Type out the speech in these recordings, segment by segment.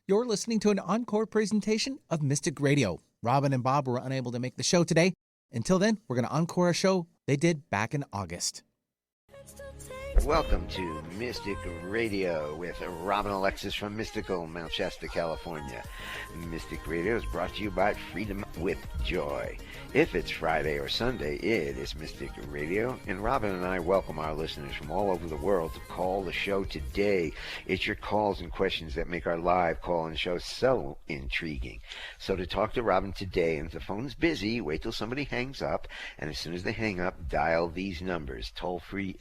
You're listening to an encore presentation of Mystic Radio. Robin and Bob were unable to make the show today. Until then, we're going to encore a show they did back in August. Welcome to Mystic Radio with Robin Alexis from mystical Mount Shasta, California. Mystic Radio is brought to you by Freedom with Joy. If it's Friday or Sunday, it is Mystic Radio, and Robin and I welcome our listeners from all over the world to call the show today. It's your calls and questions that make our live call-in show so intriguing. So to talk to Robin today, and if the phone's busy, wait till somebody hangs up, and as soon as they hang up, dial these numbers. Toll-free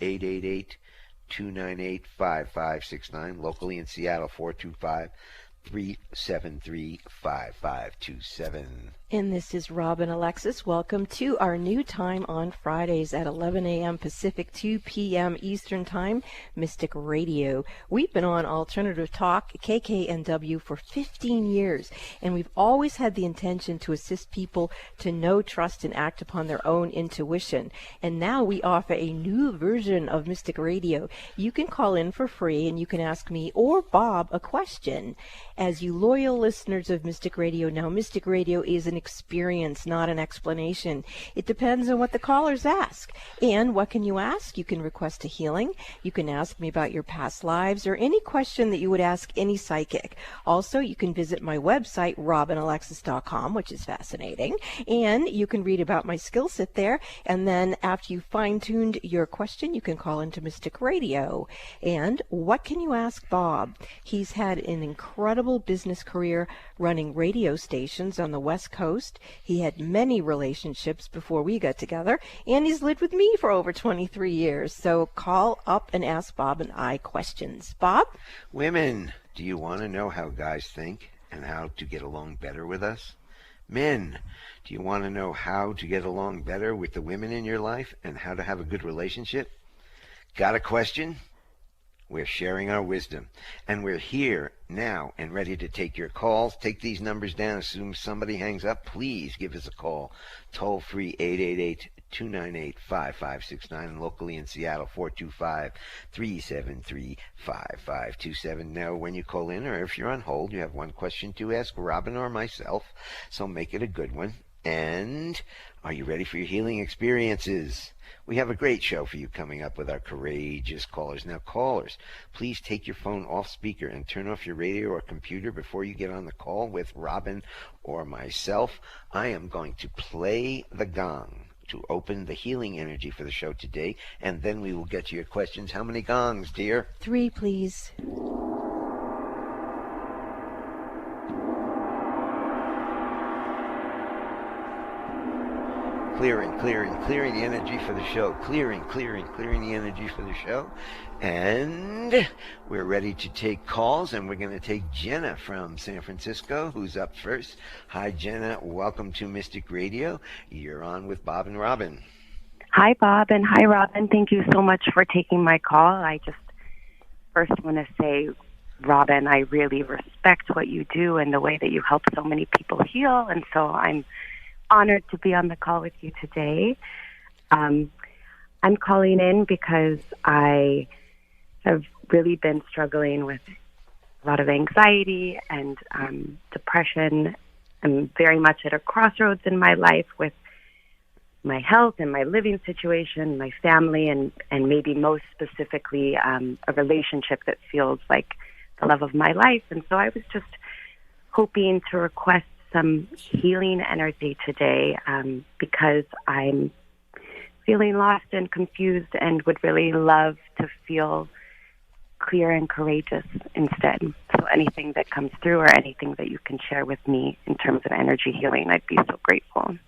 888-298-5569, locally in Seattle 425-373-5527. And this is Robin Alexis. Welcome to our new time on Fridays at 11 a.m. Pacific, 2 p.m. Eastern Time, Mystic Radio. We've been on Alternative Talk, KKNW, for 15 years, and we've always had the intention to assist people to know, trust, and act upon their own intuition. And now we offer a new version of Mystic Radio. You can call in for free, and you can ask me or Bob a question. As you loyal listeners of Mystic Radio know, Mystic Radio is an experience, not an explanation. It depends on what the callers ask. And what can you ask? You can request a healing. You can ask me about your past lives or any question that you would ask any psychic. Also, you can visit my website, robinalexis.com, which is fascinating. And you can read about my skill set there. And then after you've fine-tuned your question, you can call into Mystic Radio. And what can you ask Bob? He's had an incredible business career running radio stations on the West Coast. He had many relationships before we got together, and he's lived with me for over 23 years. So call up and ask Bob and I questions. Bob? Women, do you want to know how guys think and how to get along better with us? Men, do you want to know how to get along better with the women in your life and how to have a good relationship? Got a question? We're sharing our wisdom, and we're here now and ready to take your calls. Take these numbers down. As soon as somebody hangs up, please give us a call. Toll-free 888-298-5569, and locally in Seattle 425-373-5527. Now, when you call in or if you're on hold, you have one question to ask Robin or myself, so make it a good one. And are you ready for your healing experiences? We have a great show for you coming up with our courageous callers. Now, callers, please take your phone off speaker and turn off your radio or computer before you get on the call with Robin or myself. I am going to play the gong to open the healing energy for the show today, and then we will get to your questions. How many gongs, dear? 3, please. Clearing the energy for the show. Clearing the energy for the show. And we're ready to take calls, and we're going to take Jenna from San Francisco, who's up first. Hi, Jenna. Welcome to Mystic Radio. You're on with Bob and Robin. Hi, Bob, and hi, Robin. Thank you so much for taking my call. I just first want to say, Robin, I really respect what you do and the way that you help so many people heal, and so I'm honored to be on the call with you today. I'm calling in because I have really been struggling with a lot of anxiety and depression. I'm very much at a crossroads in my life with my health and my living situation, my family, and maybe most specifically a relationship that feels like the love of my life. And so I was just hoping to request some healing energy today because I'm feeling lost and confused and would really love to feel clear and courageous instead. So anything that comes through or anything that you can share with me in terms of energy healing, I'd be so grateful.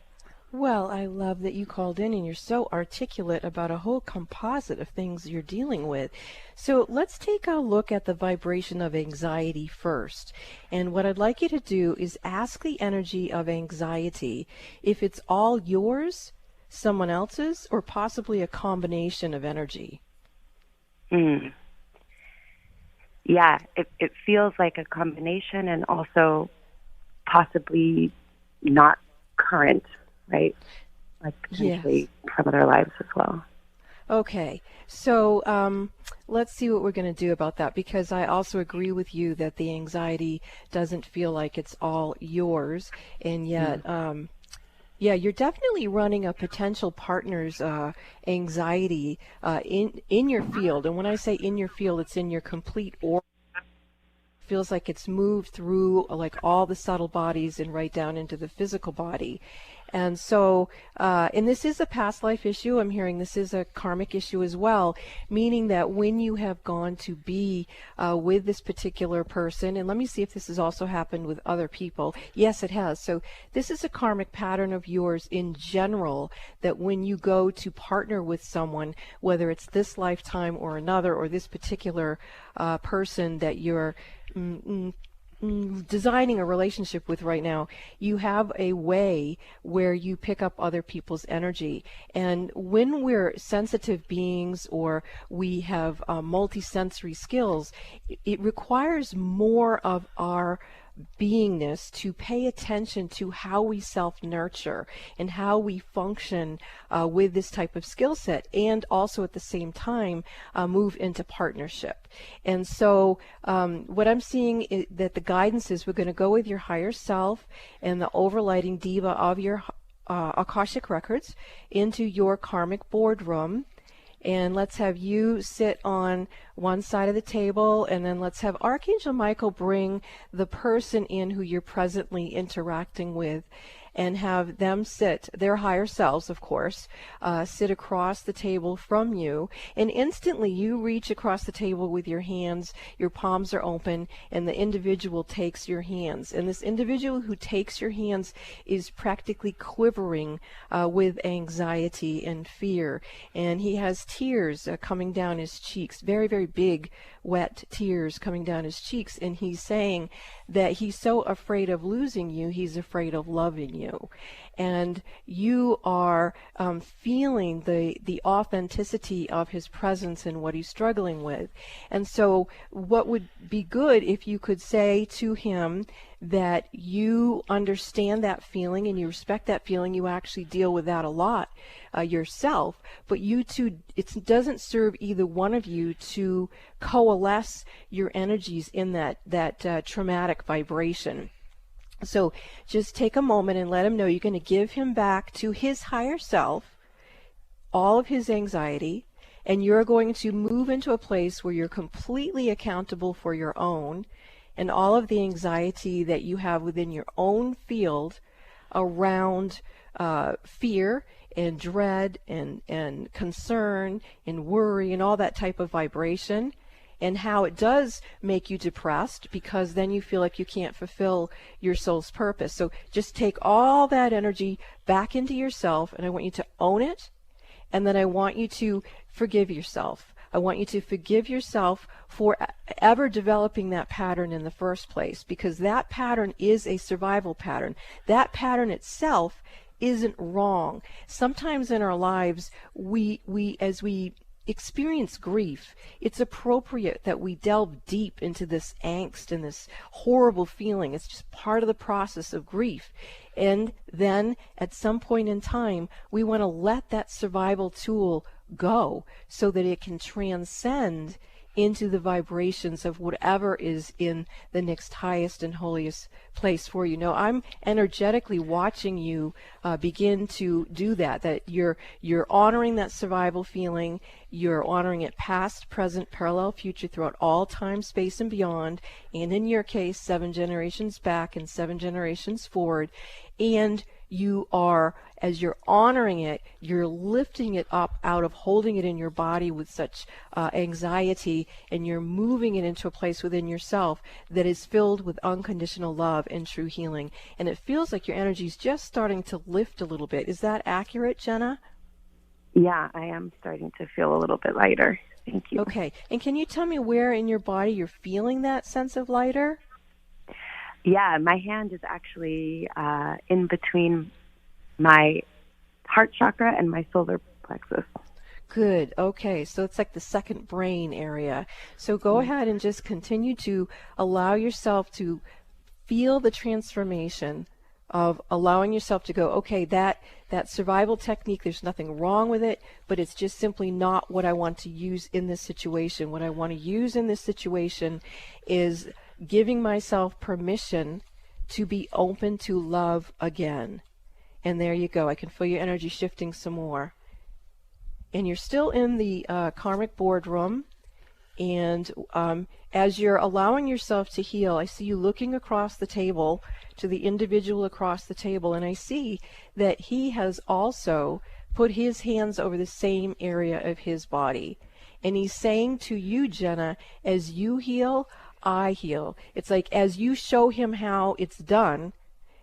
Well, I love that you called in and you're so articulate about a whole composite of things you're dealing with. So let's take a look at the vibration of anxiety first. And what I'd like you to do is ask the energy of anxiety if it's all yours, someone else's, or possibly a combination of energy. Yeah, it feels like a combination and also possibly not current. Right? Like potentially from other lives as well. Okay, so let's see what we're going to do about that, because I also agree with you that the anxiety doesn't feel like it's all yours, and yet, yeah, you're definitely running a potential partner's anxiety in your field, and when I say in your field, it's in your complete aura. Feels like it's moved through like all the subtle bodies and right down into the physical body. And so, and this is a past life issue. I'm hearing this is a karmic issue as well, meaning that when you have gone to be with this particular person, and let me see if this has also happened with other people. Yes, it has. So this is a karmic pattern of yours in general, that when you go to partner with someone, whether it's this lifetime or another, or this particular person that you're designing a relationship with right now, you have a way where you pick up other people's energy. And when we're sensitive beings, or we have multisensory skills, it requires more of our beingness to pay attention to how we self-nurture and how we function with this type of skill set, and also at the same time move into partnership. And so what I'm seeing is that the guidance is we're going to go with your higher self and the overlighting diva of your Akashic records into your karmic boardroom. And let's have you sit on one side of the table, and then let's have Archangel Michael bring the person in who you're presently interacting with, and have them sit, their higher selves, of course, sit across the table from you. And instantly you reach across the table with your hands, your palms are open, and the individual takes your hands. And this individual who takes your hands is practically quivering with anxiety and fear. And he has tears coming down his cheeks, very, very big, wet tears coming down his cheeks. And he's saying that he's so afraid of losing you, he's afraid of loving you. And you are feeling the authenticity of his presence and what he's struggling with. And so what would be good if you could say to him that you understand that feeling and you respect that feeling. You actually deal with that a lot yourself, but you two, it doesn't serve either one of you to coalesce your energies in that traumatic vibration. So just take a moment and let him know you're going to give him back to his higher self all of his anxiety, and you're going to move into a place where you're completely accountable for your own, and all of the anxiety that you have within your own field around fear and dread and concern and worry and all that type of vibration, and how it does make you depressed, because then you feel like you can't fulfill your soul's purpose. So just take all that energy back into yourself, and I want you to own it, and then I want you to forgive yourself. I want you to forgive yourself for ever developing that pattern in the first place, because that pattern is a survival pattern. That pattern itself isn't wrong. Sometimes in our lives, as we experience grief, it's appropriate that we delve deep into this angst and this horrible feeling. It's just part of the process of grief. And then at some point in time, we want to let that survival tool go so that it can transcend into the vibrations of whatever is in the next highest and holiest place for you. Now, I'm energetically watching you begin to do that you're honoring that survival feeling, you're honoring it past, present, parallel, future, throughout all time, space, and beyond, and in your case, 7 generations back and 7 generations forward. And you are, as you're honoring it, you're lifting it up out of holding it in your body with such anxiety, and you're moving it into a place within yourself that is filled with unconditional love and true healing. And it feels like your energy is just starting to lift a little bit. Is that accurate, Jenna? Yeah, I am starting to feel a little bit lighter. Thank you. Okay. And can you tell me where in your body you're feeling that sense of lighter? Yeah, my hand is actually in between my heart chakra and my solar plexus. Good. Okay. So it's like the second brain area. So go ahead and just continue to allow yourself to feel the transformation of allowing yourself to go, okay, that survival technique, there's nothing wrong with it, but it's just simply not what I want to use in this situation. What I want to use in this situation is giving myself permission to be open to love again. And there you go. I can feel your energy shifting some more. And you're still in the karmic boardroom. And as you're allowing yourself to heal, I see you looking across the table to the individual across the table, and I see that he has also put his hands over the same area of his body. And he's saying to you, Jenna, as you heal, I heal. It's like as you show him how it's done,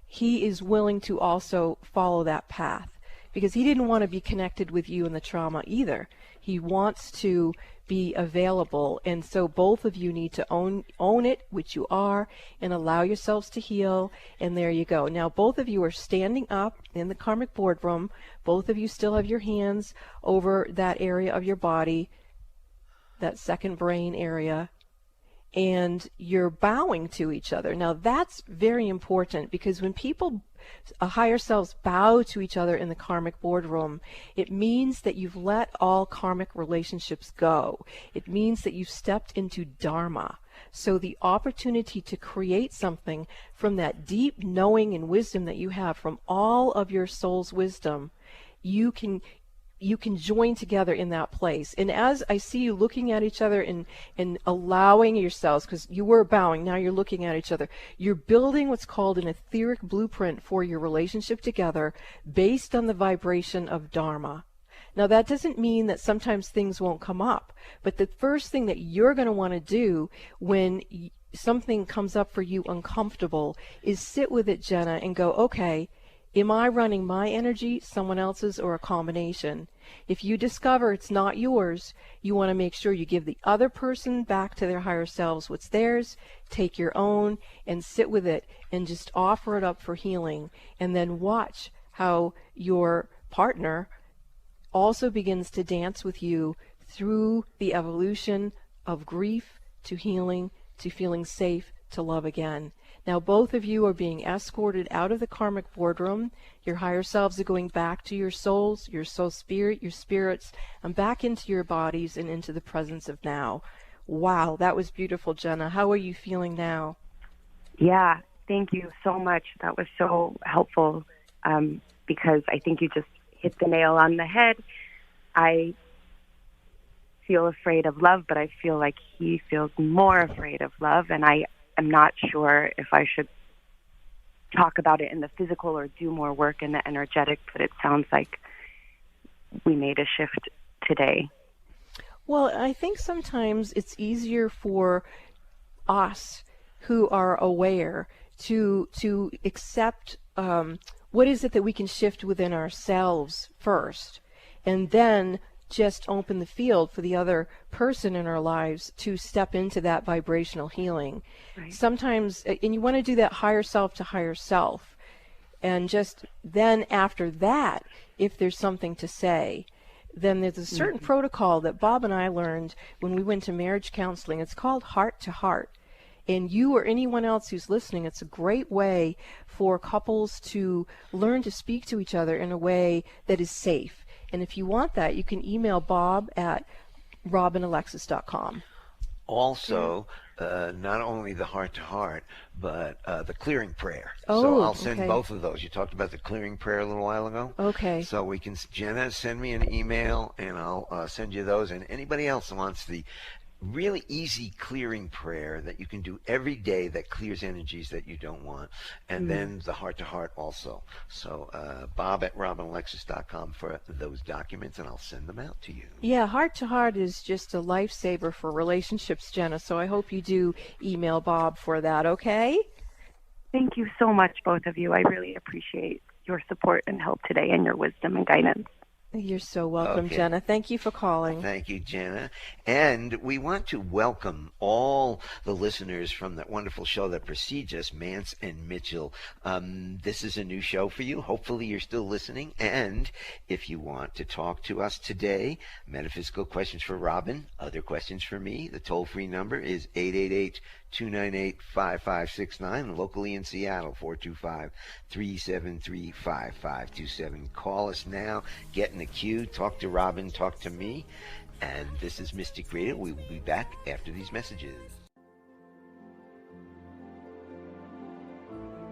he is willing to also follow that path. Because he didn't want to be connected with you in the trauma either. He wants to be available, and so both of you need to own it, which you are, and allow yourselves to heal, and there you go. Now both of you are standing up in the karmic boardroom. Both of you still have your hands over that area of your body, that second brain area, and you're bowing to each other. Now that's very important, because when people higher selves bow to each other in the karmic boardroom, it means that you've let all karmic relationships go. It means that you've stepped into Dharma. So the opportunity to create something from that deep knowing and wisdom that you have from all of your soul's wisdom, you can join together in that place. And as I see you looking at each other and allowing yourselves, because you were bowing, now you're looking at each other, you're building what's called an etheric blueprint for your relationship together based on the vibration of Dharma. Now that doesn't mean that sometimes things won't come up, but the first thing that you're going to want to do when something comes up for you uncomfortable is sit with it, Jenna, and go, okay, am I running my energy, someone else's, or a combination? If you discover it's not yours, you want to make sure you give the other person back to their higher selves what's theirs, take your own, and sit with it, and just offer it up for healing. And then watch how your partner also begins to dance with you through the evolution of grief to healing to feeling safe to love again. Now both of you are being escorted out of the karmic boardroom. Your higher selves are going back to your souls, your soul spirit, your spirits, and back into your bodies and into the presence of now. Wow, that was beautiful, Jenna. How are you feeling now? Yeah, thank you so much. That was so helpful, because I think you just hit the nail on the head. I feel afraid of love, but I feel like he feels more afraid of love, and I'm not sure if I should talk about it in the physical or do more work in the energetic, but it sounds like we made a shift today. Well, I think sometimes it's easier for us who are aware to accept what is it that we can shift within ourselves first, and then just open the field for the other person in our lives to step into that vibrational healing. Right. Sometimes, and you want to do that higher self to higher self. And just then after that, if there's something to say, then there's a certain protocol that Bob and I learned when we went to marriage counseling. It's called heart to heart. And you or anyone else who's listening, it's a great way for couples to learn to speak to each other in a way that is safe. And if you want that, you can email Bob at robinalexis.com. Also, not only the heart-to-heart, but the clearing prayer. Oh, so I'll send okay. both of those. You talked about the clearing prayer a little while ago. Okay. So we can, Jenna, send me an email, and I'll send you those. And anybody else wants the really easy clearing prayer that you can do every day that clears energies that you don't want, and then the heart-to-heart also. So Bob at robinalexis.com for those documents, and I'll send them out to you. Yeah, heart-to-heart is just a lifesaver for relationships, Jenna, so I hope you do email Bob for that, okay? Thank you so much, both of you. I really appreciate your support and help today and your wisdom and guidance. You're so welcome, Okay. Jenna. Thank you for calling. Thank you, Jenna. And we want to welcome all the listeners from that wonderful show that precedes us, Mance and Mitchell. This is a new show for you. Hopefully you're still listening. And if you want to talk to us today, metaphysical questions for Robin, other questions for me, the toll-free number is 298-5569. Locally in Seattle, 425-373-5527. Call us now. Get in the queue. Talk to Robin. Talk to me. And this is Mystic Radio. We will be back after these messages.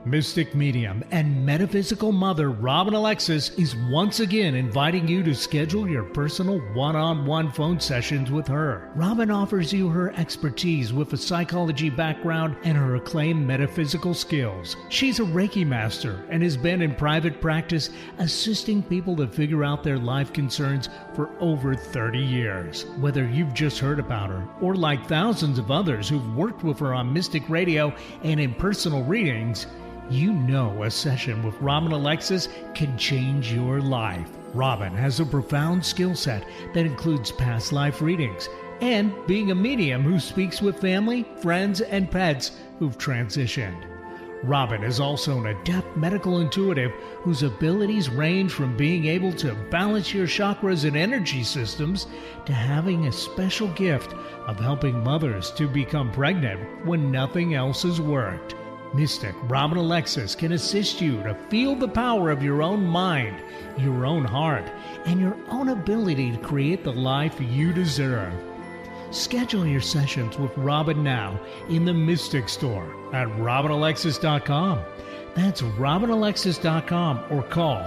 Mystic medium and metaphysical mother Robin Alexis is once again inviting you to schedule your personal one-on-one phone sessions with her. Robin offers you her expertise with a psychology background and her acclaimed metaphysical skills. She's a Reiki master and has been in private practice assisting people to figure out their life concerns for over 30 years. Whether you've just heard about her or like thousands of others who've worked with her on Mystic Radio and in personal readings, you know a session with Robin Alexis can change your life. Robin has a profound skill set that includes past life readings and being a medium who speaks with family, friends, and pets who've transitioned. Robin is also an adept medical intuitive whose abilities range from being able to balance your chakras and energy systems to having a special gift of helping mothers to become pregnant when nothing else has worked. Mystic Robin Alexis can assist you to feel the power of your own mind, your own heart, and your own ability to create the life you deserve. Schedule your sessions with Robin now in the Mystic Store at RobinAlexis.com. That's RobinAlexis.com or call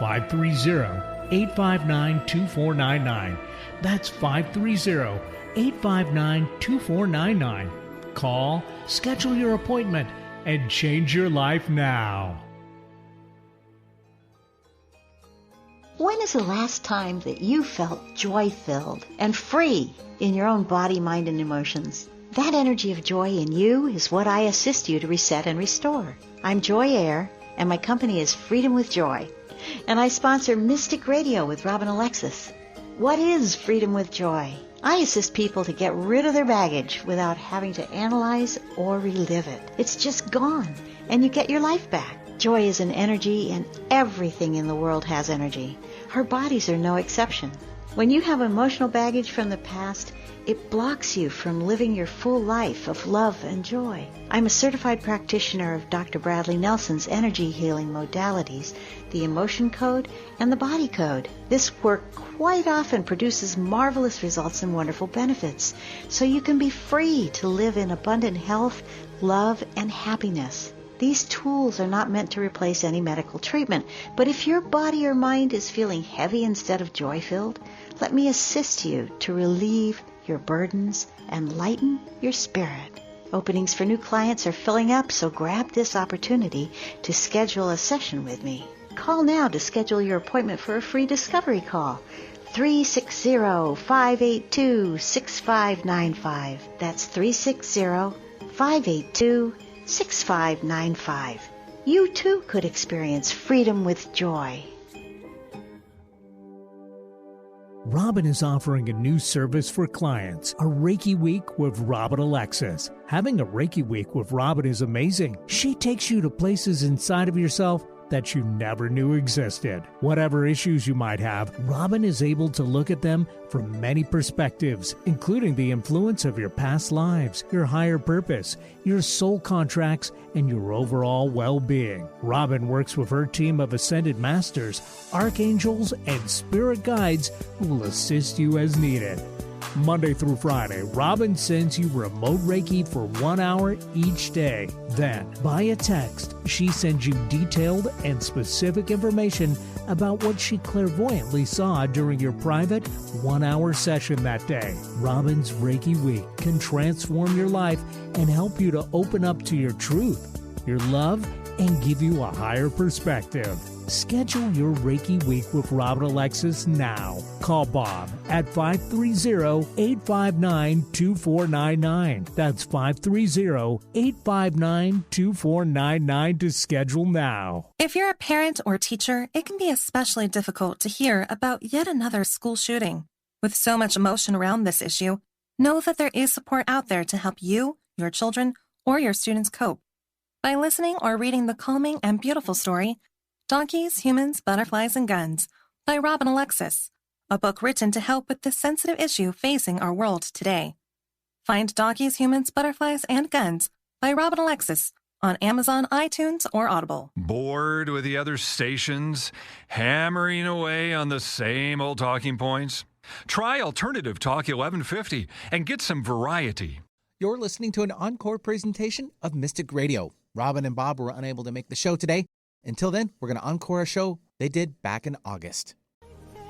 530-859-2499. That's 530-859-2499. Call, schedule your appointment, and change your life now. When is the last time that you felt joy-filled and free in your own body, mind, and emotions? That energy of joy in you is what I assist you to reset and restore. I'm Joy Air, and my company is Freedom with Joy, and I sponsor Mystic Radio with Robin Alexis. What is Freedom with Joy? I assist people to get rid of their baggage without having to analyze or relive it. It's just gone, and you get your life back. Joy is an energy, and everything in the world has energy. Our bodies are no exception. When you have emotional baggage from the past, it blocks you from living your full life of love and joy. I'm a certified practitioner of Dr. Bradley Nelson's energy healing modalities, the emotion code and the body code. This work quite often produces marvelous results and wonderful benefits, so you can be free to live in abundant health, love, and happiness. These tools are not meant to replace any medical treatment, but if your body or mind is feeling heavy instead of joy-filled, let me assist you to relieve your burdens and lighten your spirit. Openings for new clients are filling up, so grab this opportunity to schedule a session with me. Call now to schedule your appointment for a free discovery call. 360-582-6595. That's 360-582-6595. You too could experience freedom with joy. Robin is offering a new service for clients, a Reiki Week with Robin Alexis. Having a Reiki Week with Robin is amazing. She takes you to places inside of yourself that you never knew existed. Whatever issues you might have, Robin is able to look at them from many perspectives, including the influence of your past lives, your higher purpose, your soul contracts, and your overall well-being. Robin works with her team of ascended masters, archangels, and spirit guides who will assist you as needed. Monday through Friday, Robin sends you remote Reiki for 1 hour each day. Then, via text, she sends you detailed and specific information about what she clairvoyantly saw during your private 1-hour session that day. Robin's Reiki Week can transform your life and help you to open up to your truth, your love, and give you a higher perspective. Schedule your Reiki Week with Robin Alexis now. Call Bob at 530-859-2499. That's 530-859-2499 to schedule now. If you're a parent or teacher, it can be especially difficult to hear about yet another school shooting. With so much emotion around this issue, know that there is support out there to help you, your children, or your students cope. By listening or reading the calming and beautiful story, Donkeys, Humans, Butterflies, and Guns by Robin Alexis, a book written to help with this sensitive issue facing our world today. Find Doggies, Humans, Butterflies, and Guns by Robin Alexis on Amazon, iTunes, or Audible. Bored with the other stations, hammering away on the same old talking points? Try Alternative Talk 1150 and get some variety. You're listening to an encore presentation of Mystic Radio. Robin and Bob were unable to make the show today. Until then, we're going to encore a show they did back in August.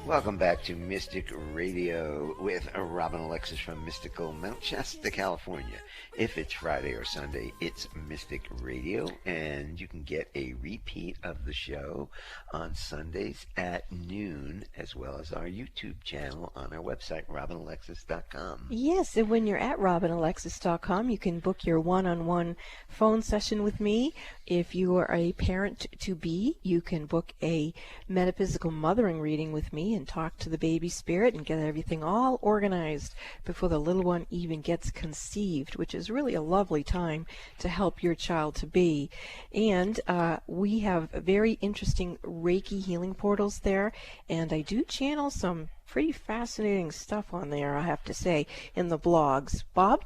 Welcome back to Mystic Radio with Robin Alexis from mystical Mount Shasta, California. If it's Friday or Sunday, it's Mystic Radio, and you can get a repeat of the show on Sundays at noon, as well as our YouTube channel on our website, robinalexis.com. Yes, and when you're at robinalexis.com, you can book your one-on-one phone session with me. If you are a parent-to-be, you can book a metaphysical mothering reading with me and talk to the baby spirit and get everything all organized before the little one even gets conceived, which is really a lovely time to help your child to be. And we have very interesting Reiki healing portals there, and I do channel some pretty fascinating stuff on there, I have to say, in the blogs. Bob?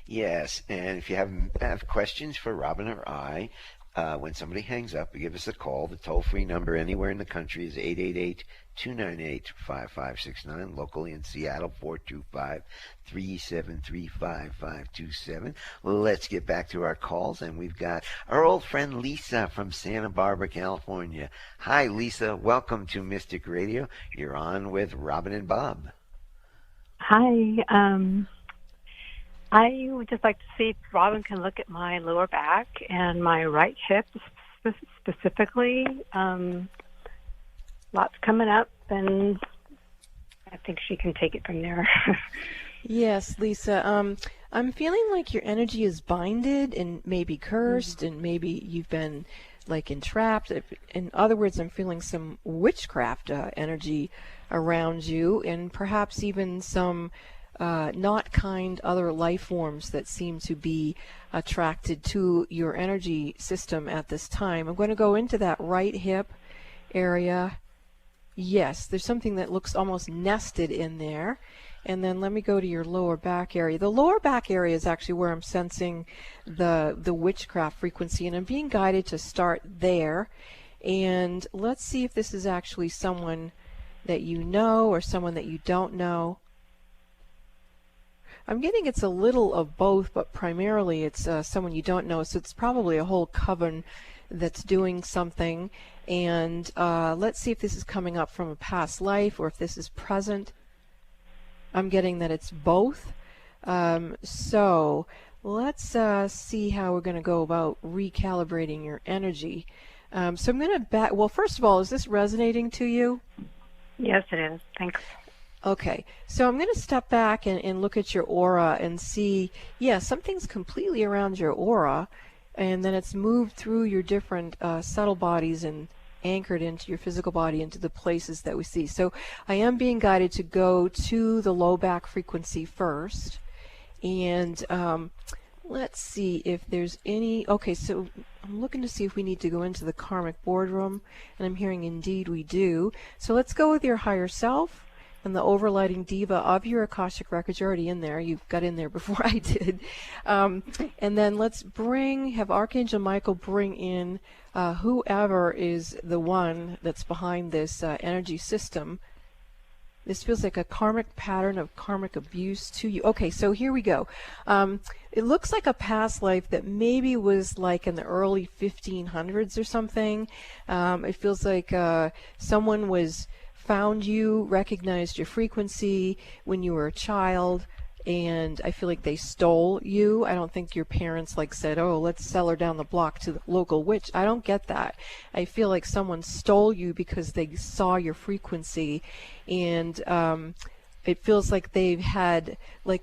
Yes, and if you have questions for Robin or I, when somebody hangs up, give us a call. The toll-free number anywhere in the country is 888-298-5569. Locally in Seattle, 425-373-5527. Let's get back to our calls, and we've got our old friend Lisa from Santa Barbara, California. Hi, Lisa. Welcome to Mystic Radio. You're on with Robin and Bob. Hi. I would just like to see if Robin can look at my lower back and my right hip specifically. Lots coming up, and I think she can take it from there. Yes, Lisa. I'm feeling like your energy is binded and maybe cursed, and maybe you've been like entrapped. In other words, I'm feeling some witchcraft energy around you, and perhaps even some not kind other life forms that seem to be attracted to your energy system at this time. I'm going to go into that right hip area. Yes, there's something that looks almost nested in there. And then let me go to your lower back area. The lower back area is actually where I'm sensing the witchcraft frequency, and I'm being guided to start there. And let's see if this is actually someone that you know or someone that you don't know. I'm getting it's a little of both, but primarily it's someone you don't know, so it's probably a whole coven that's doing something. And let's see if this is coming up from a past life or if this is present. I'm getting that it's both. So let's see how we're going to go about recalibrating your energy. So I'm going to back. Well, first of all, is this resonating to you? Yes, it is. Thanks. Okay, so I'm going to step back and look at your aura and see, yeah, something's completely around your aura, and then it's moved through your different subtle bodies and anchored into your physical body, into the places that we see. So I am being guided to go to the low back frequency first, and let's see if there's any. Okay, so I'm looking to see if we need to go into the karmic boardroom, and I'm hearing indeed we do. So let's go with your higher self and the overlighting diva of your Akashic records. You're already in there. You got in there before I did. And then let's have Archangel Michael bring in whoever is the one that's behind this energy system. This feels like a karmic pattern of karmic abuse to you. Okay, so here we go. It looks like a past life that maybe was like in the early 1500s or something. It feels like someone found you, recognized your frequency when you were a child, and I feel like they stole you. I don't think your parents said, oh, let's sell her down the block to the local witch. I don't get that. I feel like someone stole you because they saw your frequency, and it feels like they've had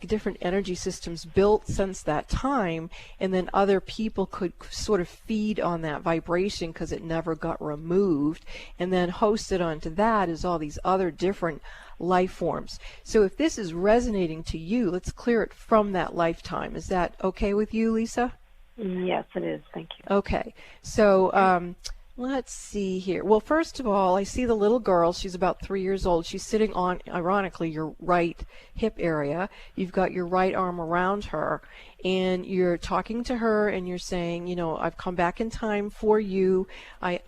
different energy systems built since that time, and then other people could sort of feed on that vibration because it never got removed, and then hosted onto that is all these other different life forms. So if this is resonating to you, let's clear it from that lifetime. Is that okay with you, Lisa? Yes, it is. Thank you. Okay. So Let's see here. Well, first of all, I see the little girl. She's about 3 years old. She's sitting on, ironically, your right hip area. You've got your right arm around her, and you're talking to her, and you're saying, you know, I've come back in time for you. I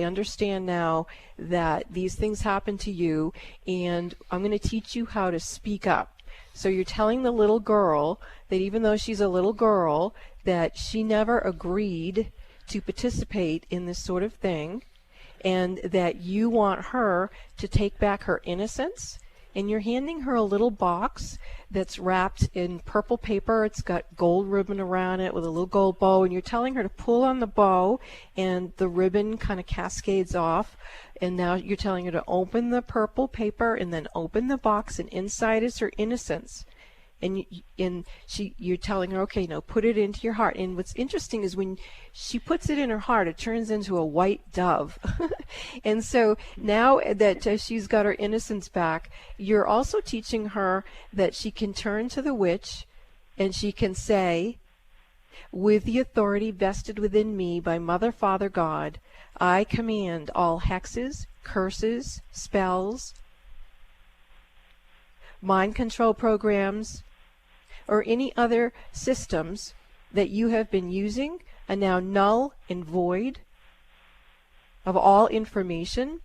understand now that these things happen to you, and I'm going to teach you how to speak up. So you're telling the little girl that even though she's a little girl, that she never agreed to participate in this sort of thing, and that you want her to take back her innocence. And you're handing her a little box that's wrapped in purple paper. It's got gold ribbon around it with a little gold bow, and you're telling her to pull on the bow, and the ribbon kind of cascades off. And now you're telling her to open the purple paper and then open the box, and inside is her innocence. And you're telling her, okay, now put it into your heart. And what's interesting is when she puts it in her heart, it turns into a white dove. And so now that she's got her innocence back, you're also teaching her that she can turn to the witch and she can say, with the authority vested within me by Mother, Father, God, I command all hexes, curses, spells, mind control programs, or any other systems that you have been using are now null and void of all information,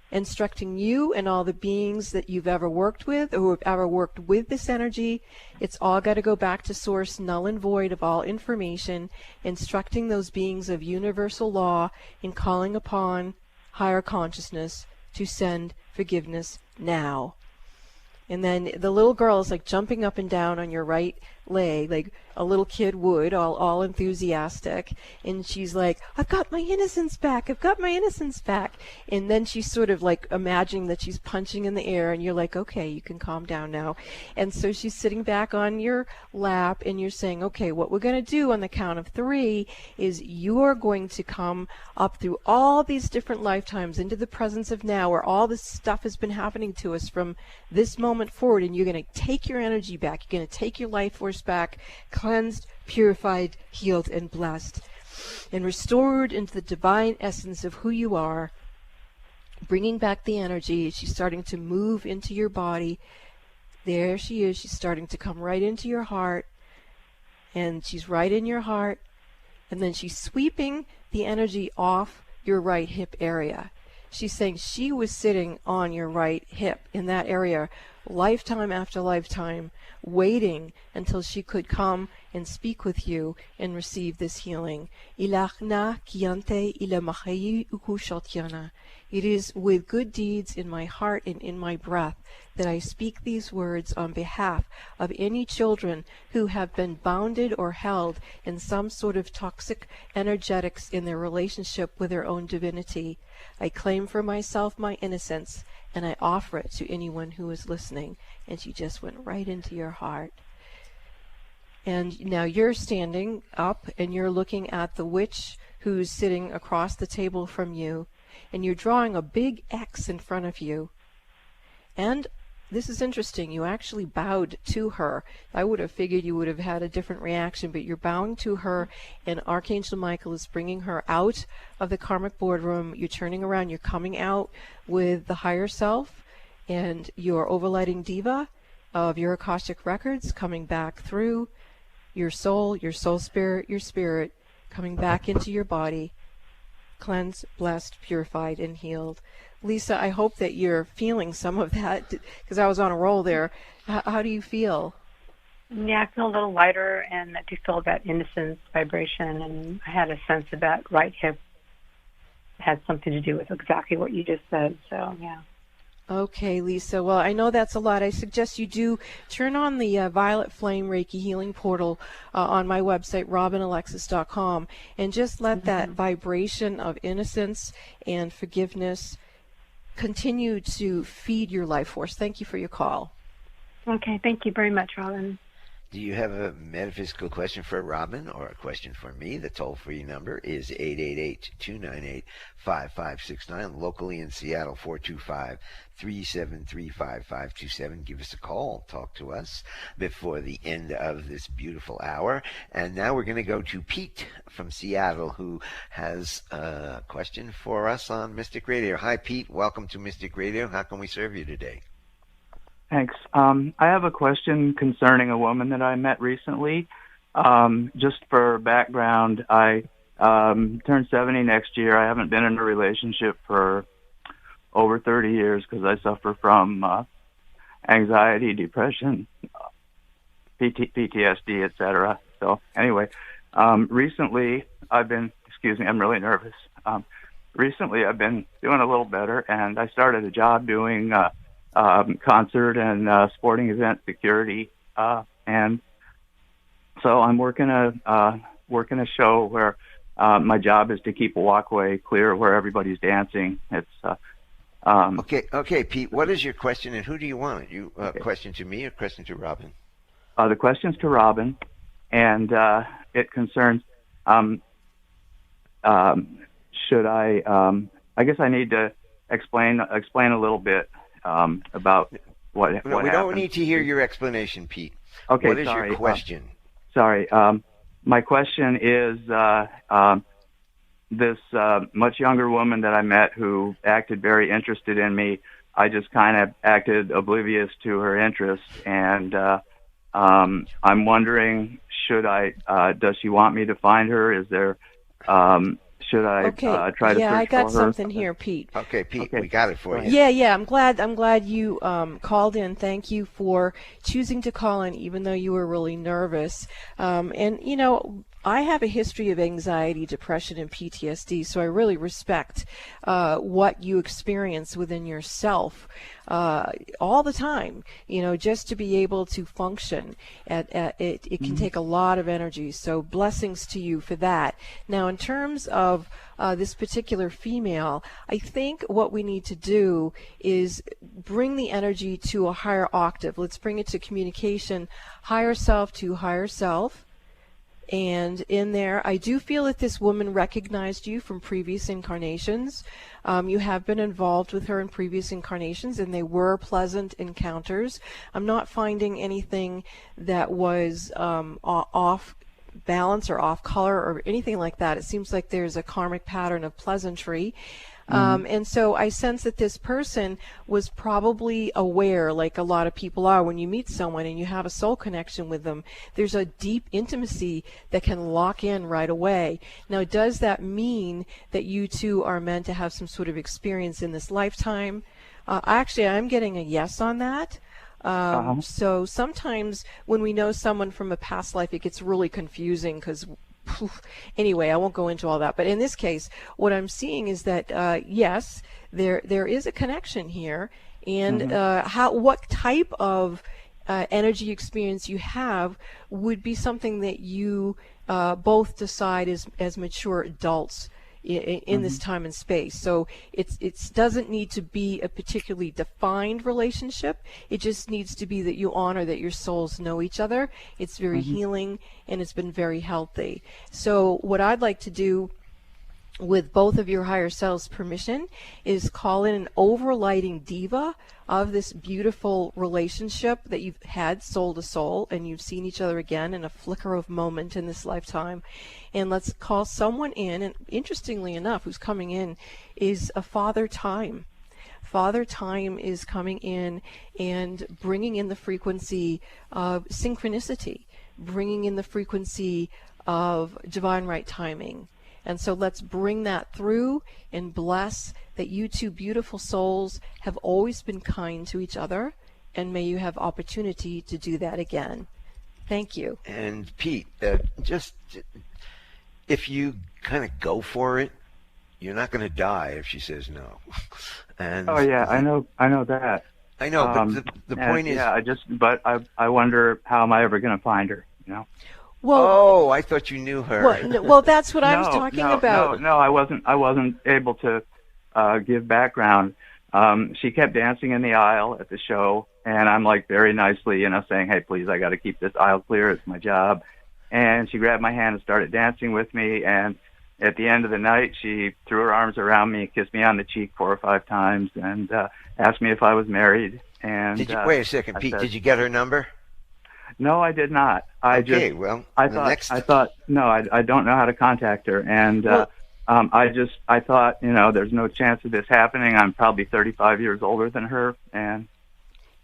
instructing you and all the beings that you've ever worked with or who have ever worked with this energy. It's all got to go back to source, null and void of all information, instructing those beings of universal law in calling upon higher consciousness to send forgiveness now. And then the little girl is like jumping up and down on your right leg, like a little kid would, all enthusiastic. And she's like, I've got my innocence back. I've got my innocence back. And then she's sort of like imagining that she's punching in the air, and you're like, okay, you can calm down now. And so she's sitting back on your lap, and you're saying, okay, what we're going to do on the count of 3 is you are going to come up through all these different lifetimes into the presence of now, where all this stuff has been happening to us from this moment forward, and you're going to take your energy back. You're going to take your life force back, cleansed, purified, healed, and blessed, and restored into the divine essence of who you are, bringing back the energy. She's starting to move into your body. There she is. She's starting to come right into your heart, and she's right in your heart, and then she's sweeping the energy off your right hip area. She's saying she was sitting on your right hip in that area lifetime after lifetime, waiting until she could come and speak with you and receive this healing. It is with good deeds in my heart and in my breath that I speak these words on behalf of any children who have been bounded or held in some sort of toxic energetics in their relationship with their own divinity. I claim for myself my innocence, and I offer it to anyone who is listening. And she just went right into your heart. And now you're standing up, and you're looking at the witch who's sitting across the table from you, and you're drawing a big X in front of you. And this is interesting. You actually bowed to her. I would have figured you would have had a different reaction, but you're bowing to her, and Archangel Michael is bringing her out of the karmic boardroom. You're turning around. You're coming out with the higher self and your overlighting diva of your Akashic records coming back through your soul spirit, your spirit, coming back into your body, cleansed, blessed, purified, and healed. Lisa, I hope that you're feeling some of that, because I was on a roll there. How do you feel? Yeah, I feel a little lighter, and I do feel that innocence vibration, and I had a sense of that right hip had something to do with exactly what you just said, so yeah. Okay, Lisa. Well, I know that's a lot. I suggest you do turn on the Violet Flame Reiki Healing Portal on my website, robinalexis.com, and just let that vibration of innocence and forgiveness continue to feed your life force. Thank you for your call. Okay, thank you very much, Robin. Do you have a metaphysical question for Robin or a question for me? The toll-free number is 888-298-5569. Locally in Seattle, 425-373-5527. Give us a call. Talk to us before the end of this beautiful hour. And now we're going to go to Pete from Seattle, who has a question for us on Mystic Radio. Hi, Pete. Welcome to Mystic Radio. How can we serve you today? Thanks. I have a question concerning a woman that I met recently. Just for background, I turn 70 next year. I haven't been in a relationship for over 30 years because I suffer from anxiety, depression, PTSD, etc. So anyway, recently I'm really nervous. Recently I've been doing a little better, and I started a job doing concert and sporting event security, and so I'm working a show where my job is to keep a walkway clear where everybody's dancing. It's okay, Pete. What is your question, and who do you want? You question to me or question to Robin? The question's to Robin, and it concerns. Should I? I guess I need to explain a little bit about what we happened. don't need to hear your explanation, Pete. Okay, what is sorry. your question? Sorry. My question is this much younger woman that I met who acted very interested in me. I just kind of acted oblivious to her interest, and I'm wondering, does she want me to find her? Is there, should I try to search for her? Yeah, I got something here, Pete. Okay, Pete, we got it for you. Yeah, I'm glad you called in. Thank you for choosing to call in, even though you were really nervous. And I have a history of anxiety, depression, and PTSD, so I really respect what you experience within yourself all the time. Just to be able to function, it can take a lot of energy. So blessings to you for that. Now, in terms of this particular female, I think what we need to do is bring the energy to a higher octave. Let's bring it to communication, higher self to higher self. And in there, I do feel that this woman recognized you from previous incarnations. You have been involved with her in previous incarnations, and they were pleasant encounters. I'm not finding anything that was off balance or off color or anything like that. It seems like there's a karmic pattern of pleasantry. And so I sense that this person was probably aware, like a lot of people are, when you meet someone and you have a soul connection with them, there's a deep intimacy that can lock in right away. Now, does that mean that you two are meant to have some sort of experience in this lifetime? Actually, I'm getting a yes on that. So sometimes when we know someone from a past life, it gets really confusing because anyway, I won't go into all that. But in this case, what I'm seeing is that, yes, there is a connection here. And what type of energy experience you have would be something that you both decide as mature adults in this time and space. So it doesn't need to be a particularly defined relationship. It just needs to be that you honor that your souls know each other. It's very healing, and it's been very healthy. So what I'd like to do, with both of your higher selves' permission, is call in an overlighting diva of this beautiful relationship that you've had soul to soul, and you've seen each other again in a flicker of moment in this lifetime. And let's call someone in, and interestingly enough, who's coming in is a Father Time. Father Time is coming in and bringing in the frequency of synchronicity, bringing in the frequency of divine right timing. And so let's bring that through and bless that you two beautiful souls have always been kind to each other, and may you have opportunity to do that again. Thank you. And Pete, just if you kind of go for it, you're not going to die if she says no. And oh yeah, I know that. I know, but the point is, I wonder how am I ever going to find her? Well, I thought you knew her. Well, that's what I was talking about. No, I wasn't able to give background. She kept dancing in the aisle at the show, And I'm like very nicely, saying, hey, please, I got to keep this aisle clear. It's my job. And she grabbed my hand and started dancing with me. And at the end of the night, she threw her arms around me, kissed me on the cheek 4 or 5 times, and asked me if I was married. And wait a second, Pete. Did you get her number? No, I did not. I don't know how to contact her. And I thought, there's no chance of this happening. I'm probably 35 years older than her. And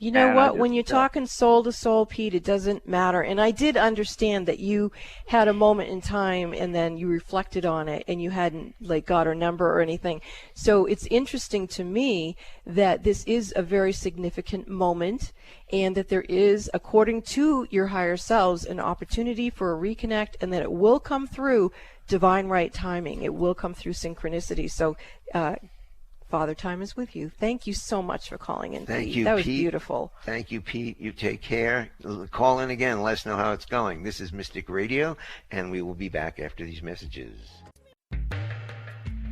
you know what? When you're talking soul to soul, Pete, it doesn't matter. And I did understand that you had a moment in time and then you reflected on it and you hadn't got her number or anything. So it's interesting to me that this is a very significant moment and that there is, according to your higher selves, an opportunity for a reconnect, and that it will come through divine right timing. It will come through synchronicity. So, Father Time is with you. Thank you so much for calling in, Thank Pete. you, That was Pete. beautiful. Thank you, Pete. You take care. Call in again. Let us know how it's going. This is Mystic Radio, and we will be back after these messages.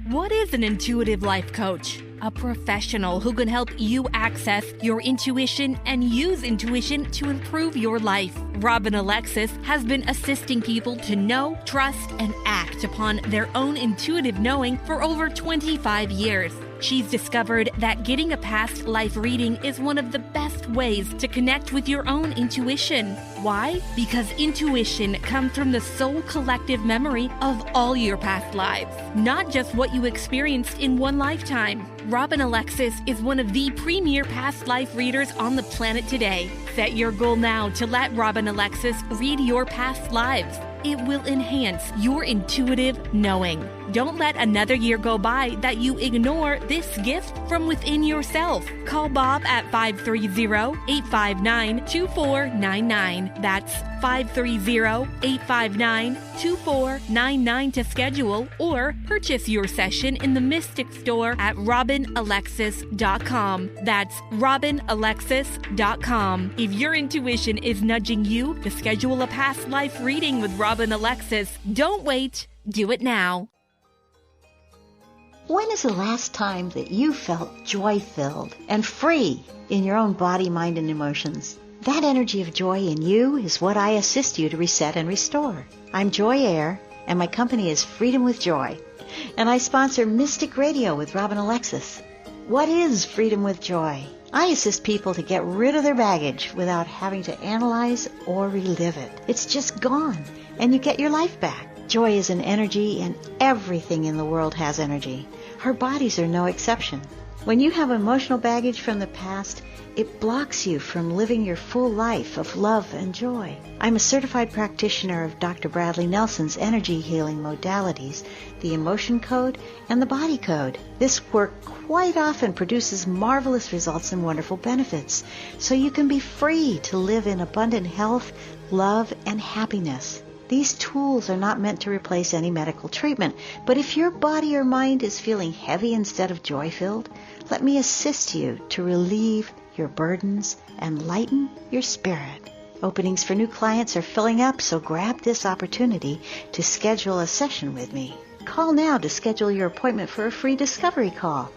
What is an intuitive life coach? A professional who can help you access your intuition and use intuition to improve your life. Robin Alexis has been assisting people to know, trust, and act upon their own intuitive knowing for over 25 years. She's discovered that getting a past life reading is one of the best ways to connect with your own intuition. Why? Because intuition comes from the soul collective memory of all your past lives, not just what you experienced in one lifetime. Robin Alexis is one of the premier past life readers on the planet today. Set your goal now to let Robin Alexis read your past lives. It will enhance your intuitive knowing. Don't let another year go by that you ignore this gift from within yourself. Call Bob at 530-859-2499. That's 530-859-2499 to schedule or purchase your session in the Mystic Store at robinalexis.com. That's robinalexis.com. If your intuition is nudging you to schedule a past life reading with Robin Alexis, don't wait. Do it now. When is the last time that you felt joy-filled and free in your own body, mind, and emotions? That energy of joy in you is what I assist you to reset and restore. I'm Joy Air, and my company is Freedom with Joy, and I sponsor Mystic Radio with Robin Alexis. What is Freedom with Joy? I assist people to get rid of their baggage without having to analyze or relive it. It's just gone, and you get your life back. Joy is an energy, and everything in the world has energy. Our bodies are no exception. When you have emotional baggage from the past, it blocks you from living your full life of love and joy. I'm a certified practitioner of Dr. Bradley Nelson's energy healing modalities, the emotion code and the body code. This work quite often produces marvelous results and wonderful benefits, so you can be free to live in abundant health, love, and happiness. These tools are not meant to replace any medical treatment, but if your body or mind is feeling heavy instead of joy-filled, let me assist you to relieve your burdens and lighten your spirit. Openings for new clients are filling up, so grab this opportunity to schedule a session with me. Call now to schedule your appointment for a free discovery call.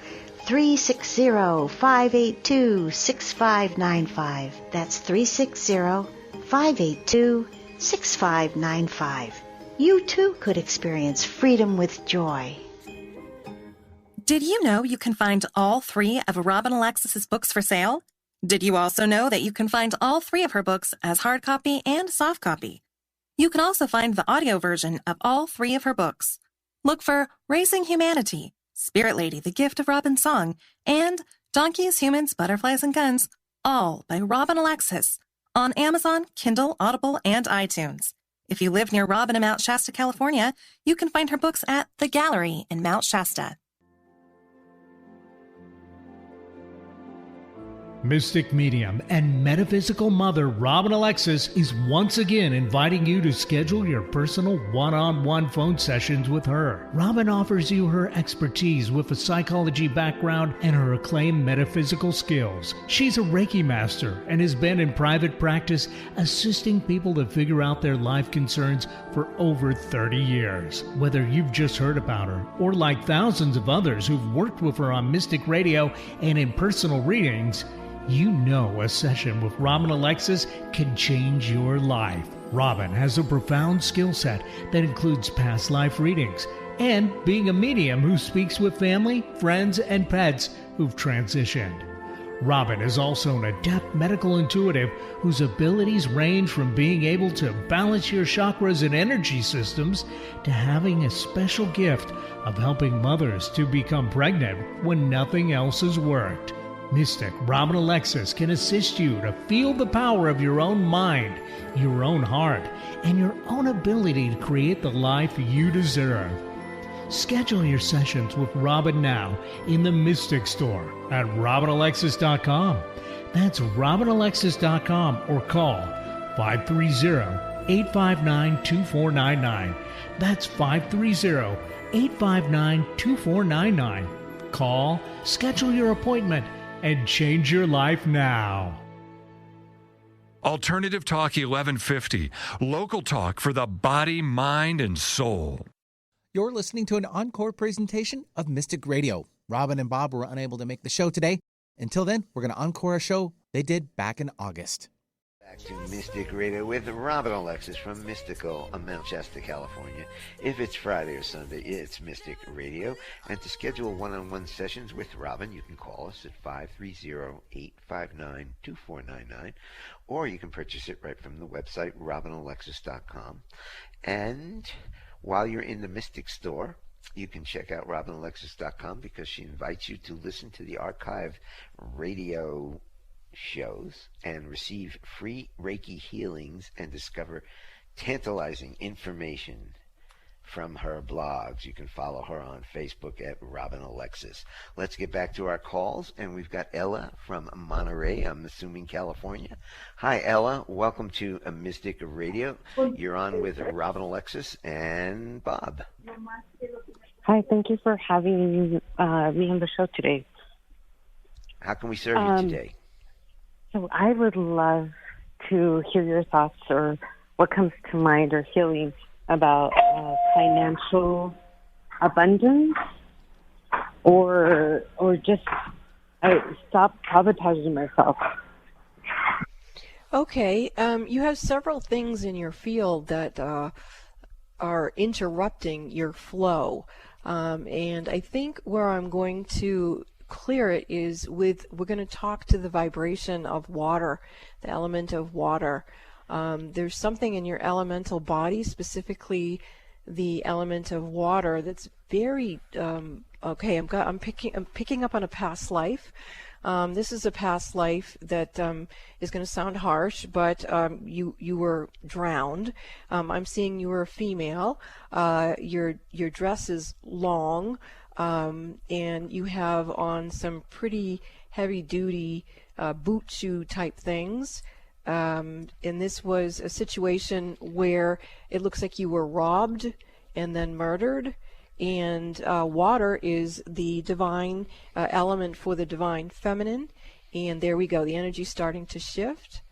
360-582-6595. That's 360-582-6595. You too could experience freedom with joy. Did you know you can find all 3 of Robin Alexis's books for sale? Did you also know that you can find all 3 of her books as hard copy and soft copy? You can also find the audio version of all 3 of her books. Look for Raising Humanity, Spirit Lady, The Gift of Robin's Song, and Donkeys, Humans, Butterflies, and Guns, all by Robin Alexis, on Amazon, Kindle, Audible, and iTunes. If you live near Robin in Mount Shasta, California, you can find her books at The Gallery in Mount Shasta. Mystic medium and metaphysical mother Robin Alexis is once again inviting you to schedule your personal one-on-one phone sessions with her. Robin offers you her expertise with a psychology background and her acclaimed metaphysical skills. She's a Reiki master and has been in private practice assisting people to figure out their life concerns for over 30 years. Whether you've just heard about her or like thousands of others who've worked with her on Mystic Radio and in personal readings, You know a session with Robin Alexis can change your life. Robin has a profound skill set that includes past life readings and being a medium who speaks with family, friends, and pets who've transitioned. Robin is also an adept medical intuitive whose abilities range from being able to balance your chakras and energy systems to having a special gift of helping mothers to become pregnant when nothing else has worked. Mystic Robin Alexis can assist you to feel the power of your own mind, your own heart, and your own ability to create the life you deserve. Schedule your sessions with Robin now in the Mystic Store at RobinAlexis.com. That's RobinAlexis.com or call 530-859-2499. That's 530-859-2499. Call, schedule your appointment, and change your life now. Alternative Talk 1150. Local talk for the body, mind, and soul. You're listening to an encore presentation of Mystic Radio. Robin and Bob were unable to make the show today. Until then, we're going to encore a show they did back in August. Back to Mystic Radio with Robin Alexis from Mystical, Mount Shasta, California. If it's Friday or Sunday, it's Mystic Radio. And to schedule one-on-one sessions with Robin, you can call us at 530-859-2499, or you can purchase it right from the website, RobinAlexis.com. And while you're in the Mystic Store, you can check out RobinAlexis.com because she invites you to listen to the archived radio shows and receive free Reiki healings and discover tantalizing information from her blogs. You can follow her on Facebook at Robin Alexis. Let's get back to our calls, and we've got Ella from Monterey, I'm assuming California. Hi, Ella. Welcome to Mystic Radio. You're on with Robin Alexis and Bob. Hi, thank you for having me on the show today. How can we serve you today? So I would love to hear your thoughts or what comes to mind or healing about financial abundance or just stop sabotaging myself. Okay, you have several things in your field that are interrupting your flow. And I think where I'm going to clear it is we're going to talk to the vibration of water, the element of water. There's something in your elemental body, specifically the element of water, that's very okay. I'm picking up on a past life. This is a past life that is going to sound harsh, but you were drowned. I'm seeing you were a female. Your dress is long, and you have on some pretty heavy-duty boot shoe type things. And this was a situation where it looks like you were robbed and then murdered. And water is the divine element for the divine feminine. And there we go. The energy's starting to shift.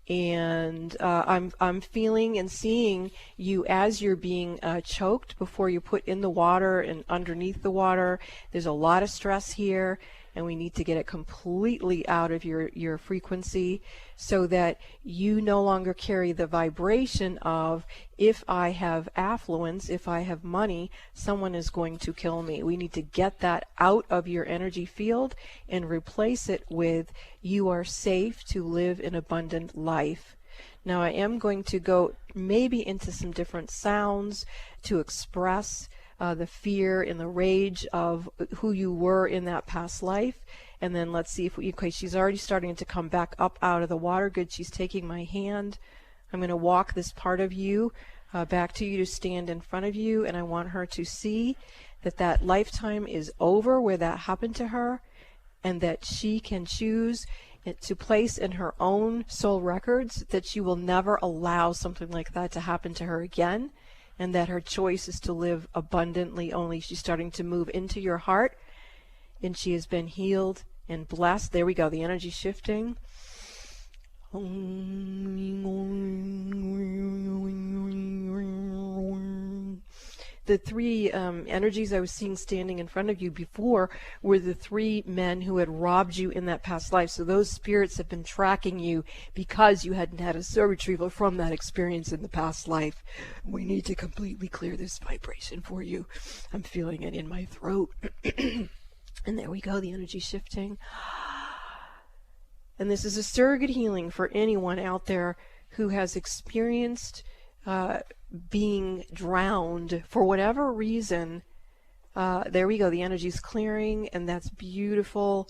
And I'm feeling and seeing you as you're being choked before you put in the water and underneath the water. There's a lot of stress here, and we need to get it completely out of your frequency so that you no longer carry the vibration of, if I have affluence, if I have money, someone is going to kill me. We need to get that out of your energy field and replace it with, you are safe to live an abundant life. Now I am going to go maybe into some different sounds to express the fear and the rage of who you were in that past life. And then let's see if okay, she's already starting to come back up out of the water. Good, she's taking my hand. I'm going to walk this part of you back to you to stand in front of you, and I want her to see that that lifetime is over where that happened to her, and that she can choose to place in her own soul records that she will never allow something like that to happen to her again, and that her choice is to live abundantly only. She's starting to move into your heart, and she has been healed and blessed. There we go, the energy shifting. the three energies I was seeing standing in front of you before were the three men who had robbed you in that past life. So those spirits have been tracking you because you hadn't had a soul retrieval from that experience in the past life. We need to completely clear this vibration for you. I'm feeling it in my throat. And there we go, the energy shifting. And this is a surrogate healing for anyone out there who has experienced being drowned for whatever reason. There we go, the energy's clearing, and that's beautiful.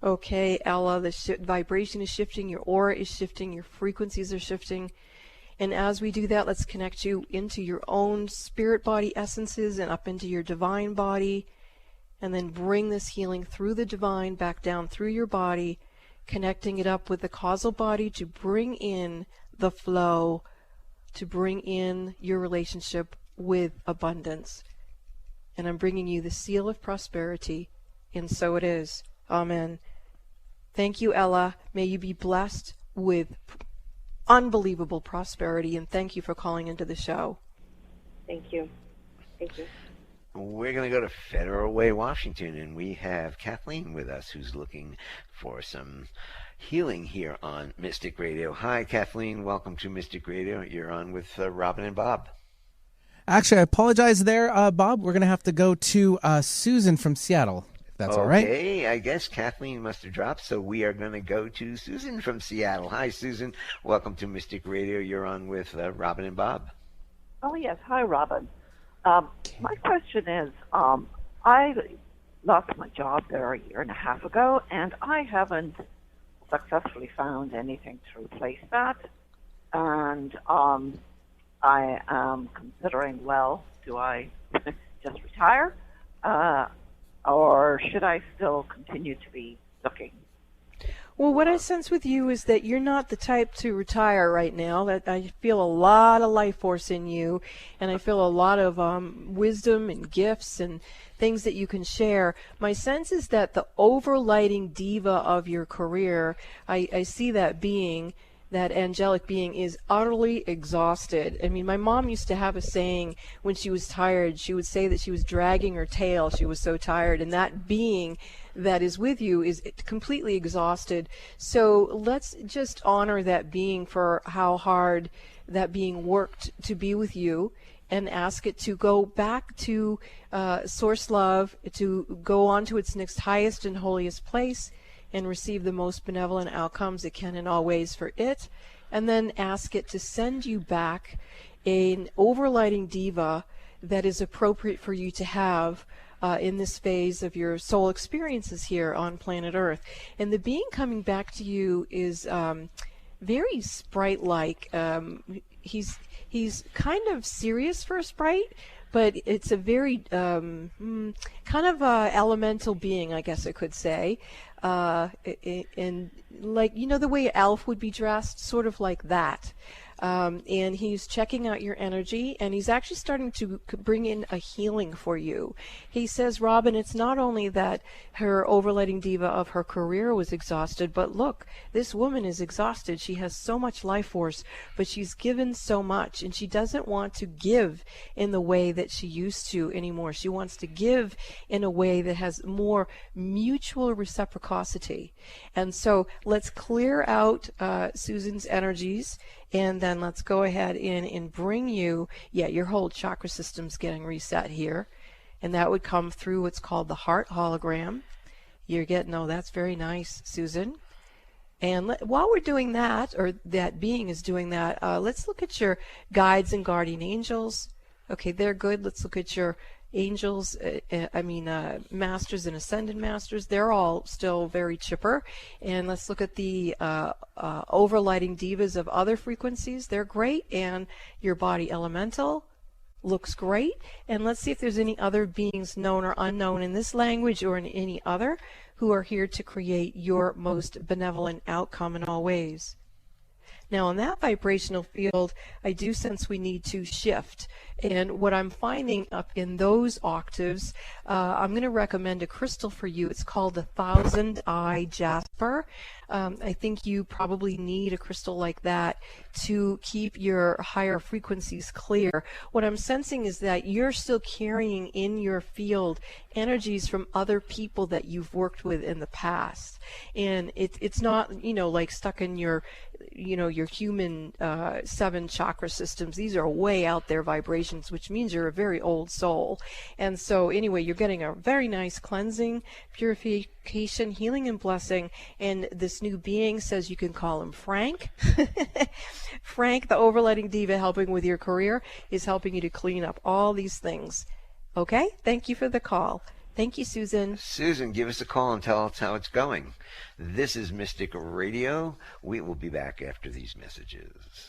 Okay, Ella, the vibration is shifting, your aura is shifting, your frequencies are shifting. And as we do that, let's connect you into your own spirit body essences and up into your divine body. And then bring this healing through the divine back down through your body, connecting it up with the causal body to bring in the flow, to bring in your relationship with abundance. And I'm bringing you the seal of prosperity, and so it is. Amen. Thank you, Ella. May you be blessed with unbelievable prosperity, and thank you for calling into the show. Thank you. Thank you. We're going to go to Federal Way, Washington, and we have Kathleen with us who's looking for some healing here on Mystic Radio. Hi, Kathleen. Welcome to Mystic Radio. You're on with Robin and Bob. Actually, I apologize there, Bob. We're going to have to go to Susan from Seattle, if that's all right. Okay, I guess Kathleen must have dropped, so we are going to go to Susan from Seattle. Hi, Susan. Welcome to Mystic Radio. You're on with Robin and Bob. Oh, yes. Hi, Robin. My question is, I lost my job there a year and a half ago, and I haven't successfully found anything to replace that. And I am considering, well, do I just retire, or should I still continue to be looking? Well, what I sense with you is that you're not the type to retire right now. That I feel a lot of life force in you, and I feel a lot of wisdom and gifts and things that you can share. My sense is that the overlighting diva of your career, I see that being, that angelic being, is utterly exhausted. I mean, my mom used to have a saying when she was tired. She would say that she was dragging her tail. She was so tired, and that being that is with you is completely exhausted. So let's just honor that being for how hard that being worked to be with you, and ask it to go back to source love, to go on to its next highest and holiest place and receive the most benevolent outcomes it can in all ways for it, and then ask it to send you back an overlighting diva that is appropriate for you to have in this phase of your soul experiences here on planet Earth. And the being coming back to you is very sprite-like. He's kind of serious for a sprite, but it's a very kind of elemental being, I guess I could say. And like, you know, the way Elf would be dressed, sort of like that. And he's checking out your energy, and he's actually starting to bring in a healing for you. He says, Robin, it's not only that her overlighting diva of her career was exhausted, but look, this woman is exhausted. She has so much life force, but she's given so much, and she doesn't want to give in the way that she used to anymore. She wants to give in a way that has more mutual reciprocity. And so let's clear out Susan's energies, and then let's go ahead and bring you, your whole chakra system's getting reset here. And that would come through what's called the heart hologram. You're getting, that's very nice, Susan. And while we're doing that, or that being is doing that, let's look at your guides and guardian angels. Okay, they're good. Let's look at your angels, masters and ascended masters. They're all still very chipper. And let's look at the overlighting divas of other frequencies. They're great. And your body elemental looks great. And let's see if there's any other beings, known or unknown, in this language or in any other, who are here to create your most benevolent outcome in all ways. Now, in that vibrational field, I do sense we need to shift. And what I'm finding up in those octaves, I'm going to recommend a crystal for you. It's called the 1000-Eye Jasper. I think you probably need a crystal like that to keep your higher frequencies clear. What I'm sensing is that you're still carrying in your field energies from other people that you've worked with in the past. And it's not, like stuck in your human 7 chakra systems. These are way out there vibrations, which means you're a very old soul. And so anyway, you're getting a very nice cleansing, purification, healing, and blessing. And this new being says you can call him Frank. Frank, the overletting diva helping with your career, is helping you to clean up all these things. Okay? Thank you for the call. Thank you, Susan. Susan, give us a call and tell us how it's going. This is Mystic Radio. We will be back after these messages.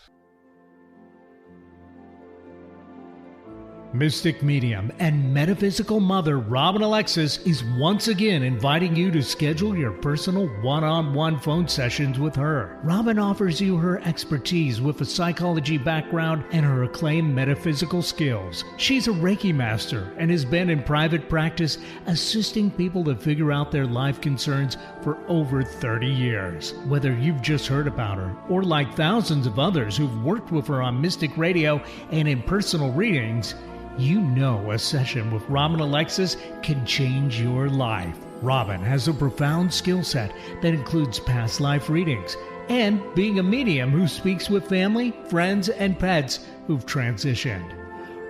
Mystic medium and metaphysical mother Robin Alexis is once again inviting you to schedule your personal one-on-one phone sessions with her. Robin offers you her expertise with a psychology background and her acclaimed metaphysical skills. She's a Reiki master and has been in private practice assisting people to figure out their life concerns for over 30 years. Whether you've just heard about her or like thousands of others who've worked with her on Mystic Radio and in personal readings, you know a session with Robin Alexis can change your life. Robin has a profound skill set that includes past life readings and being a medium who speaks with family, friends, and pets who've transitioned.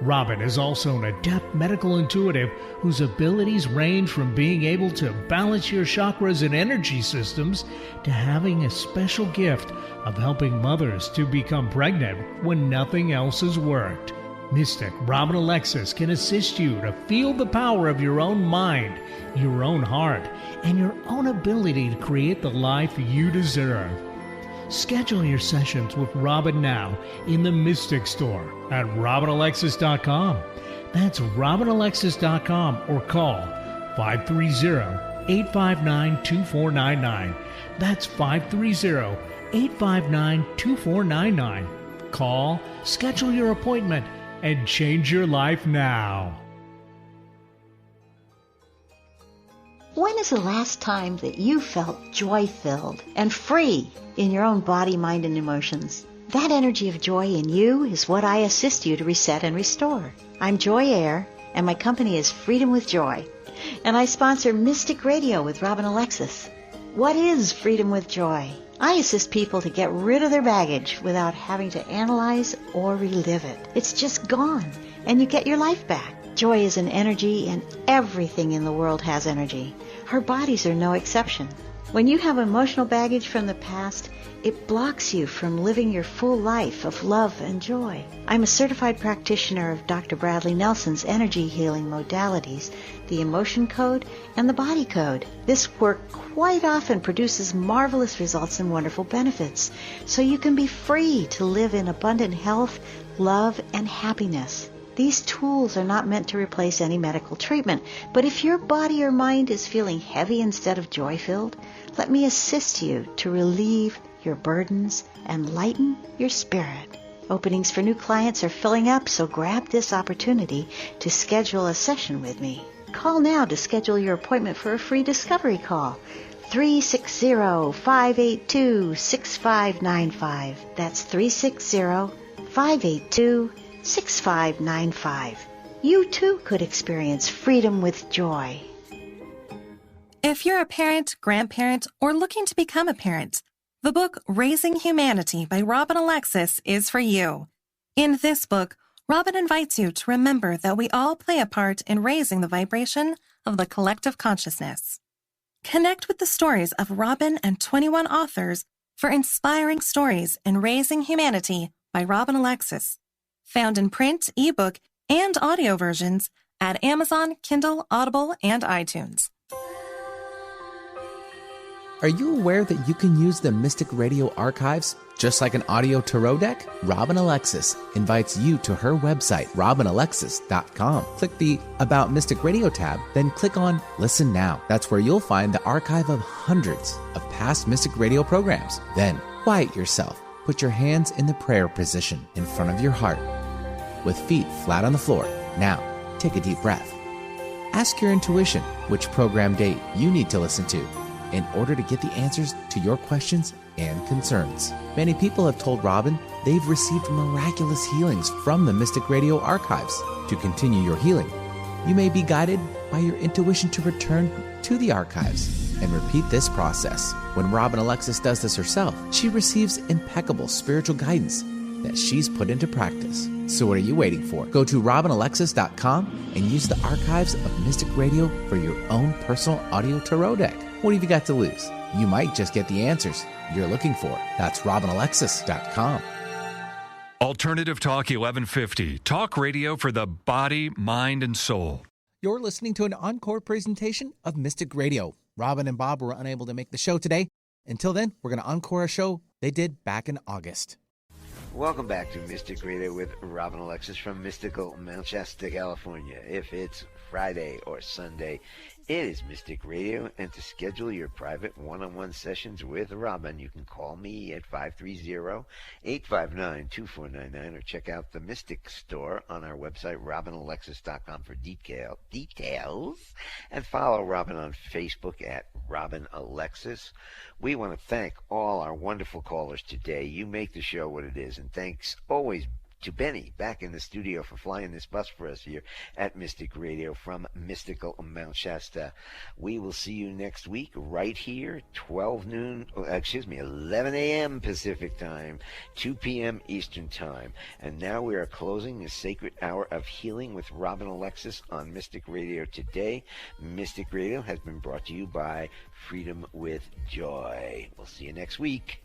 Robin is also an adept medical intuitive whose abilities range from being able to balance your chakras and energy systems to having a special gift of helping mothers to become pregnant when nothing else has worked. Mystic Robin Alexis can assist you to feel the power of your own mind, your own heart, and your own ability to create the life you deserve. Schedule your sessions with Robin now in the Mystic Store at RobinAlexis.com. That's RobinAlexis.com or call 530-859-2499. That's 530-859-2499. Call, schedule your appointment, and change your life now. When is the last time that you felt joy-filled and free in your own body, mind, and emotions? That energy of joy in you is what I assist you to reset and restore. I'm Joy Air, and my company is Freedom with Joy. And I sponsor Mystic Radio with Robin Alexis. What is Freedom with Joy? I assist people to get rid of their baggage without having to analyze or relive it. It's just gone, and you get your life back. Joy is an energy, and everything in the world has energy. Our bodies are no exception. When you have emotional baggage from the past, it blocks you from living your full life of love and joy. I'm a certified practitioner of Dr. Bradley Nelson's energy healing modalities, the emotion code, and the body code. This work quite often produces marvelous results and wonderful benefits, so you can be free to live in abundant health, love, and happiness. These tools are not meant to replace any medical treatment, but if your body or mind is feeling heavy instead of joy-filled, let me assist you to relieve your burdens and lighten your spirit. Openings for new clients are filling up, so grab this opportunity to schedule a session with me. Call now to schedule your appointment for a free discovery call. 360-582-6595. That's 360-582-6595. You too could experience freedom with joy. If you're a parent, grandparent, or looking to become a parent, the book Raising Humanity by Robin Alexis is for you. In this book, Robin invites you to remember that we all play a part in raising the vibration of the collective consciousness. Connect with the stories of Robin and 21 authors for inspiring stories in Raising Humanity by Robin Alexis, found in print, ebook, and audio versions at Amazon, Kindle, Audible, and iTunes. Are you aware that you can use the Mystic Radio archives just like an audio tarot deck? Robin Alexis invites you to her website, RobinAlexis.com. Click the About Mystic Radio tab, then click on Listen Now. That's where you'll find the archive of hundreds of past Mystic Radio programs. Then quiet yourself Put your hands in the prayer position in front of your heart, with feet flat on the floor. Now, take a deep breath. Ask your intuition which program date you need to listen to in order to get the answers to your questions and concerns. Many people have told Robin they've received miraculous healings from the Mystic Radio archives. To continue your healing, you may be guided by your intuition to return to the archives and repeat this process. When Robin Alexis does this herself, she receives impeccable spiritual guidance that she's put into practice. So what are you waiting for? Go to robinalexis.com and use the archives of Mystic Radio for your own personal audio tarot deck. What have you got to lose? You might just get the answers you're looking for. That's robinalexis.com. Alternative Talk 1150. Talk radio for the body, mind, and soul. You're listening to an encore presentation of Mystic Radio. Robin and Bob were unable to make the show today. Until then, we're going to encore a show they did back in August. Welcome back to Mystic Radio with Robin Alexis from mystical Mount Shasta, California. If it's Friday or Sunday, it is Mystic Radio, and to schedule your private one-on-one sessions with Robin, you can call me at 530-859-2499 or check out the Mystic Store on our website, robinalexis.com, for details, and follow Robin on Facebook at Robin Alexis. We want to thank all our wonderful callers today. You make the show what it is, and thanks always to Benny back in the studio for flying this bus for us here at Mystic Radio from mystical Mount Shasta. We will see you next week right here, 11 a.m. Pacific time, 2 p.m. Eastern time. And now we are closing the sacred hour of healing with Robin Alexis on Mystic Radio today. Mystic Radio has been brought to you by Freedom with Joy. We'll see you next week.